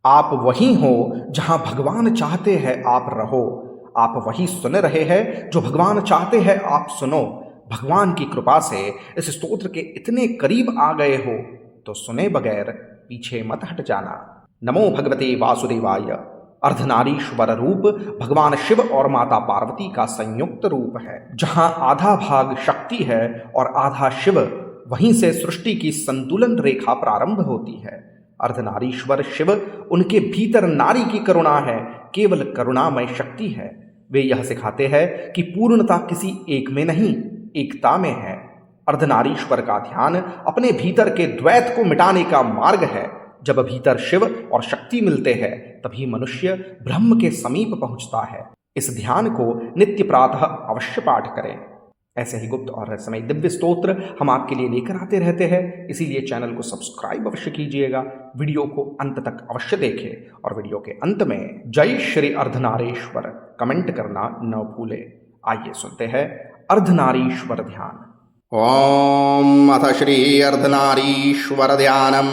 आप वहीं हो जहां भगवान चाहते हैं आप रहो। आप वही सुन रहे हैं जो भगवान चाहते हैं आप सुनो। भगवान की कृपा से इस स्तोत्र के इतने करीब आ गए हो तो सुने बगैर पीछे मत हट जाना। नमो भगवते वासुदेवाय। अर्धनारीश्वर रूप भगवान शिव और माता पार्वती का संयुक्त रूप है। जहां आधा भाग शक्ति है और आधा शिव, वहीं से सृष्टि की संतुलन रेखा प्रारंभ होती है। अर्धनारीश्वर शिव, उनके भीतर नारी की करुणा है, केवल करुणामय शक्ति है। वे यह सिखाते हैं कि पूर्णता किसी एक में नहीं, एकता में है। अर्धनारीश्वर का ध्यान अपने भीतर के द्वैत को मिटाने का मार्ग है। जब भीतर शिव और शक्ति मिलते हैं तभी मनुष्य ब्रह्म के समीप पहुंचता है। इस ध्यान को नित्य प्रातः अवश्य पाठ करें। ऐसे ही गुप्त और रहस्यमय दिव्य स्तोत्र हम आपके लिए लेकर आते रहते हैं, इसीलिए चैनल को सब्सक्राइब अवश्य कीजिएगा। वीडियो को अंत तक अवश्य देखें और वीडियो के अंत में जय श्री अर्धनारीश्वर कमेंट करना न भूलें। आइए सुनते हैं अर्धनारीश्वर ध्यान। ओम अथ श्री अर्धनारीश्वर ध्यानम्।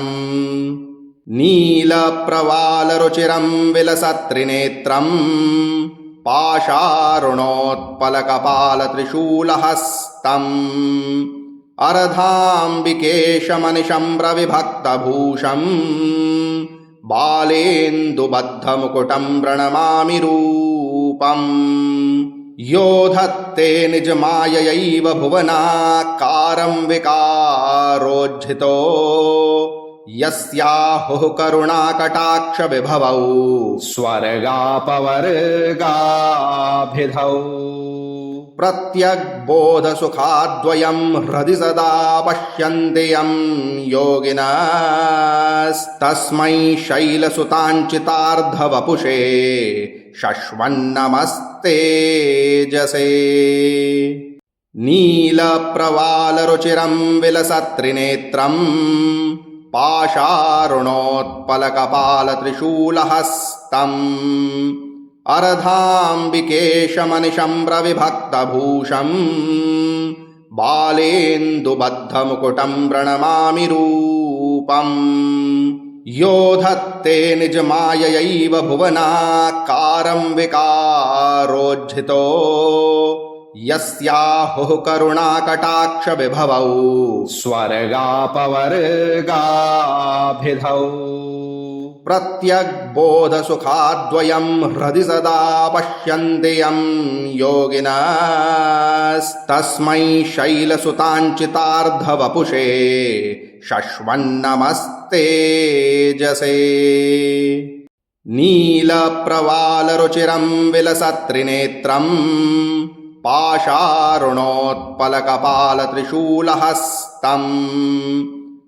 नीलप्रवालरुचिरं विलसत्रिनेत्रम् पाशारुणोत्पलकपालत्रिशूलहस्तम् अर्धाम्बिकेशमनिशं प्रविभक्तभूषम् बालेन्दुबद्धमुकुटं प्रणमामि रूपम्। यो धत्ते निजमाययैव भुवनाकारं विकारोज्झितो यस्याहुः करुणाकटाक्षविभवौ स्वर्गापवर्गाभिधौ। प्रत्यग्बोधसुखाद्वयं हृदि सदा पश्यन्ति यं योगिनस्तस्मै शैलसुताञ्चितार्धवपुषे शश्वन्नमस्तेजसे। नीलप्रवालरुचिरं विलसत्रिनेत्रम् पाशारुणोत्पलकपालत्रिशूलहस्तम् अर्धाम्बिकेशमनिशं प्रविभक्तभूषम् बालेन्दुबद्धमुकुटं प्रणमामि रूपम्। यो धत्ते निजमाययैव भुवनाकारं विकारोज्झितो यस्याहुः करुणाकटाक्षविभवौ स्वर्गापवर्गाभिधौ। प्रत्यग्बोधसुखाद्वयं हृदि सदा पश्यन्ति यं योगिनस्तस्मै शैलसुताञ्चितार्धवपुषे शश्वन्नमस्तेजसे। नीलप्रवालरुचिरं विलसत्रिनेत्रम् पाशारुणोत्पलकपालत्रिशूलहस्तम्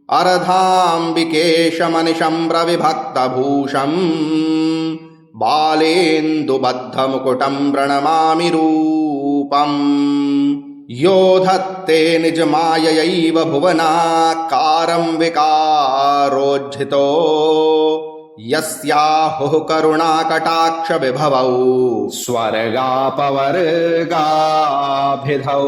अर्धाम्बिकेशमनिशं प्रविभक्तभूषम् बालेन्दुबद्धमुकुटं प्रणमामि रूपम्। यो धत्ते निजमाययैव भुवनाकारं विकारोज्झितो यस्याहुः करुणाकटाक्षविभवौ स्वर्गापवर्गाभिधौ।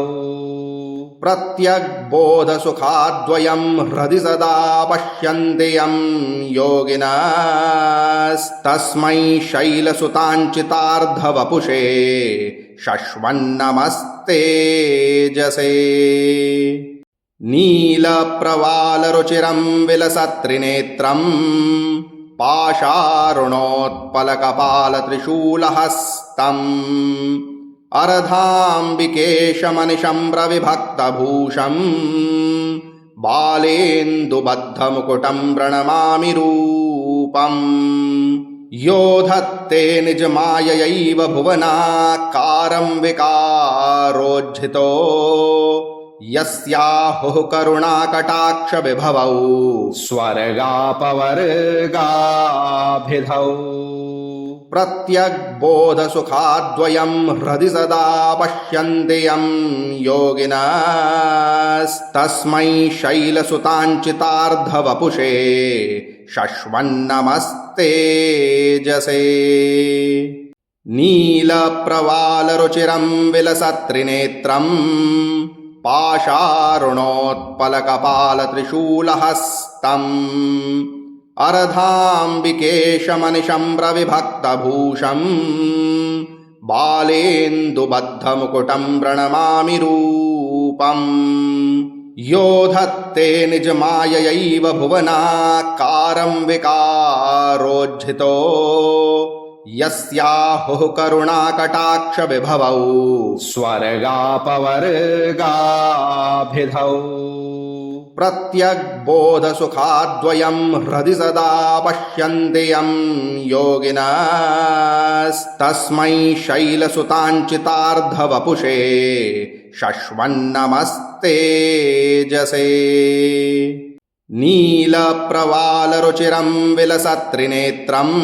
प्रत्यग्बोधसुखाद्वयं हृदि सदा पश्यन्ति यं योगिनस्तस्मै शैलसुताञ्चितार्धवपुषे शश्वन्नमस्तेजसे। नीलप्रवालरुचिरं विलसत्रिनेत्रम् पाशारुणोत्पलकपालत्रिशूलहस्तम् अर्धाम्बिकेशमनिशं प्रविभक्तभूषम् बालेन्दुबद्धमुकुटं प्रणमामि रूपम्। यो धत्ते निजमाययैव भुवनाकारं विकारोज्झितो यस्याहुः करुणाकटाक्षविभवौ स्वर्गापवर्गाभिधौ। प्रत्यग्बोधसुखाद्वयं हृदि सदा पश्यन्ति यं योगिनस्तस्मै शैलसुताञ्चितार्धवपुषे शश्वन्नमस्तेजसे। नीलप्रवालरुचिरं विलसत्रिनेत्रम् पाशारुणोत्पलकपालत्रिशूलहस्तम् अर्धाम्बिकेशमनिशं प्रविभक्तभूषम् बालेन्दुबद्धमुकुटं प्रणमामि रूपम् यो धत्ते निजमाययैव भुवनाकारं विकारोज्झितो यस्याहुः करुणाकटाक्षविभवौ स्वर्गापवर्गाभिधौ प्रत्यग्बोधसुखाद्वयं हृदि सदा पश्यन्ति यं योगिनस्तस्मै शैलसुताञ्चितार्धवपुषे शश्वन्नमस्तेजसे नीलप्रवालरुचिरं विलसत्रिनेत्रम्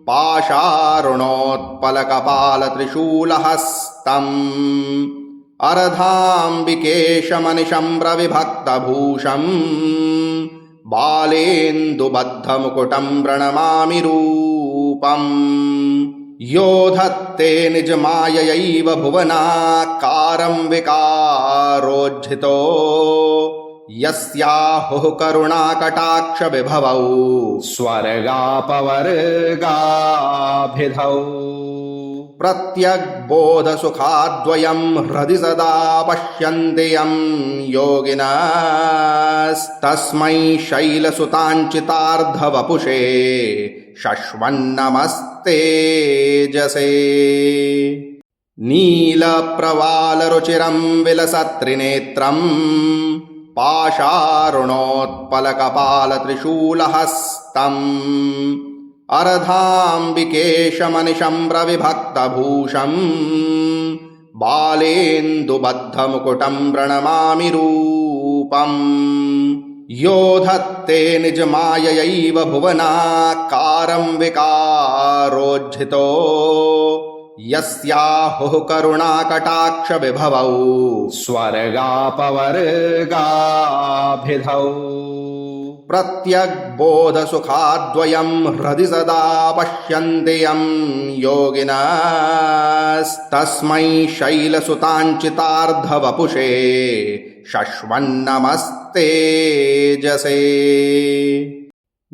पाशारुणोत्पलकपालत्रिशूलहस्तम् अर्धाम्बिकेशमनिशं प्रविभक्तभूषम् बालेन्दुबद्धमुकुटं प्रणमामि रूपम् यो धत्ते निजमाययैव भुवनाकारं विकारोज्झितो यस्याहुः करुणाकटाक्षविभवौ स्वर्गापवर्गाभिधौ प्रत्यग्बोधसुखाद्वयं हृदि सदा पश्यन्ति यं योगिनस्तस्मै शैलसुताञ्चितार्धवपुषे शश्वन्नमस्तेजसे नीलप्रवालरुचिरं विलसत्रिनेत्रम् पाशारुणोत्पलकपालत्रिशूलहस्तम् अर्धाम्बिकेशमनिशं प्रविभक्तभूषम् बालेन्दुबद्धमुकुटं प्रणमामि रूपम् यो धत्ते निजमाययैव भुवनाकारं विकारोज्झितो यस्याहुः करुणाकटाक्षविभवौ स्वर्गापवर्गाभिधौ प्रत्यग्बोधसुखाद्वयं हृदि सदा पश्यन्ति यं योगिनस्तस्मै शैलसुताञ्चितार्धवपुषे शश्वन्नमस्तेजसे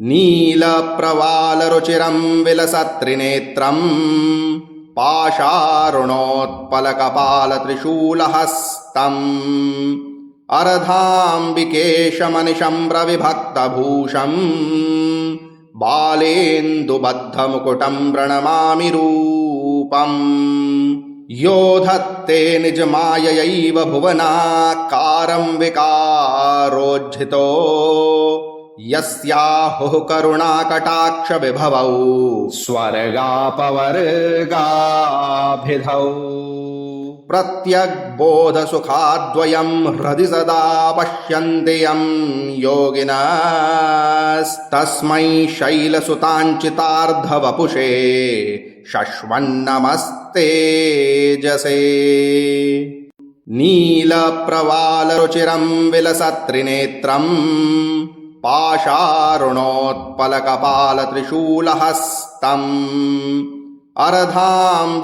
नीलप्रवालरुचिरं विलसत्रिनेत्रम् पाशारुणोत्पलकपालत्रिशूलहस्तम् अर्धाम्बिकेशमनिशं प्रविभक्तभूषम् बालेन्दुबद्धमुकुटं प्रणमामि रूपम् यो धत्ते निजमाययैव भुवनाकारं विकारोज्झितो यस्याहुः करुणाकटाक्षविभवौ स्वर्गापवर्गाभिधौ प्रत्यग्बोधसुखाद्वयं हृदि सदा पश्यन्ति यं योगिनस्तस्मै शैलसुताञ्चितार्धवपुषे शश्वन्नमस्तेजसे नीलप्रवालरुचिरं विलसत्रिनेत्रम् पाशारुणोत्पलकपालत्रिशूलहस्तम् अर्धाम्बिकेशमनिशं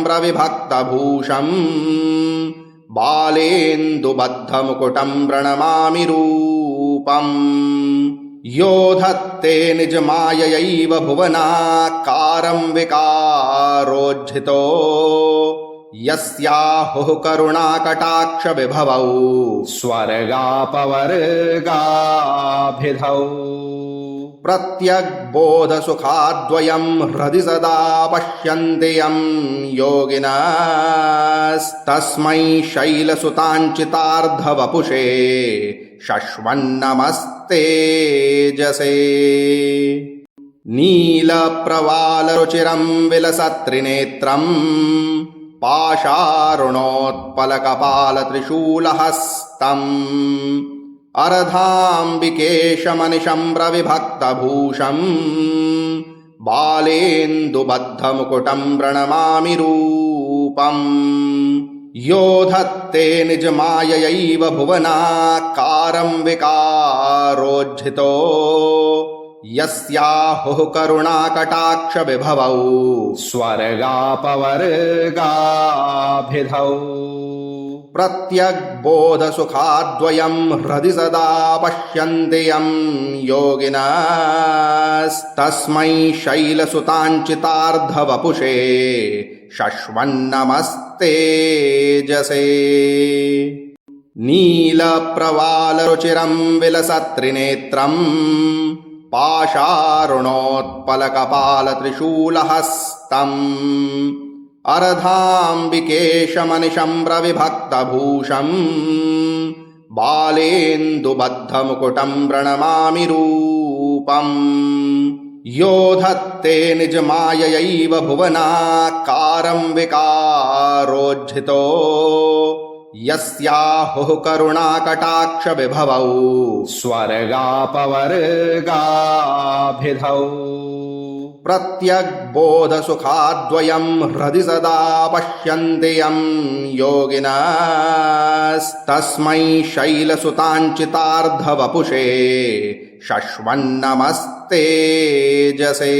प्रविभक्तभूषम् बालेन्दुबद्धमुकुटं प्रणमामि रूपम् यो धत्ते निजमाययैव भुवनाकारं विकारोज्झितो यस्याहुः करुणाकटाक्षविभवौ स्वर्गापवर्गाभिधौ प्रत्यग्बोधसुखाद्वयं हृदि सदा पश्यन्ति यं योगिनस्तस्मै शैलसुताञ्चितार्धवपुषे शश्वन्नमस्तेजसे नीलप्रवालरुचिरं विलसत्रिनेत्रम् पाशारुणोत्पलकपालत्रिशूलहस्तम् अर्धाम्बिकेशमनिशं प्रविभक्तभूषम् बालेन्दुबद्धमुकुटं प्रणमामि रूपम् यो धत्ते निजमाययैव भुवनाकारं विकारोज्झितो यस्याहुः करुणाकटाक्षविभवौ स्वर्गापवर्गाभिधौ प्रत्यग्बोधसुखाद्वयम् हृदि सदा पश्यन्ति यम् योगिनस्तस्मै शैलसुताञ्चितार्धवपुषे शश्वन्नमस्तेजसे नीलप्रवालरुचिरम् विलसत्रिनेत्रम् पाशारुणोत्पलकपालत्रिशूलहस्तम् अर्धाम्बिकेशमनिशम् प्रविभक्तभूषम् बालेन्दुबद्धमुकुटम् प्रणमामि रूपम् यो धत्ते निजमाययैव भुवनाकारम् विकारोज्झितो यस्याहुः करुणाकटाक्षविभवौ स्वर्गापवर्गाभिधौ प्रत्यग्बोधसुखाद्वयम् हृदि सदा पश्यन्ति यम् योगिनस्तस्मै शैलसुताञ्चितार्धवपुषे शश्वन्नमस्तेजसे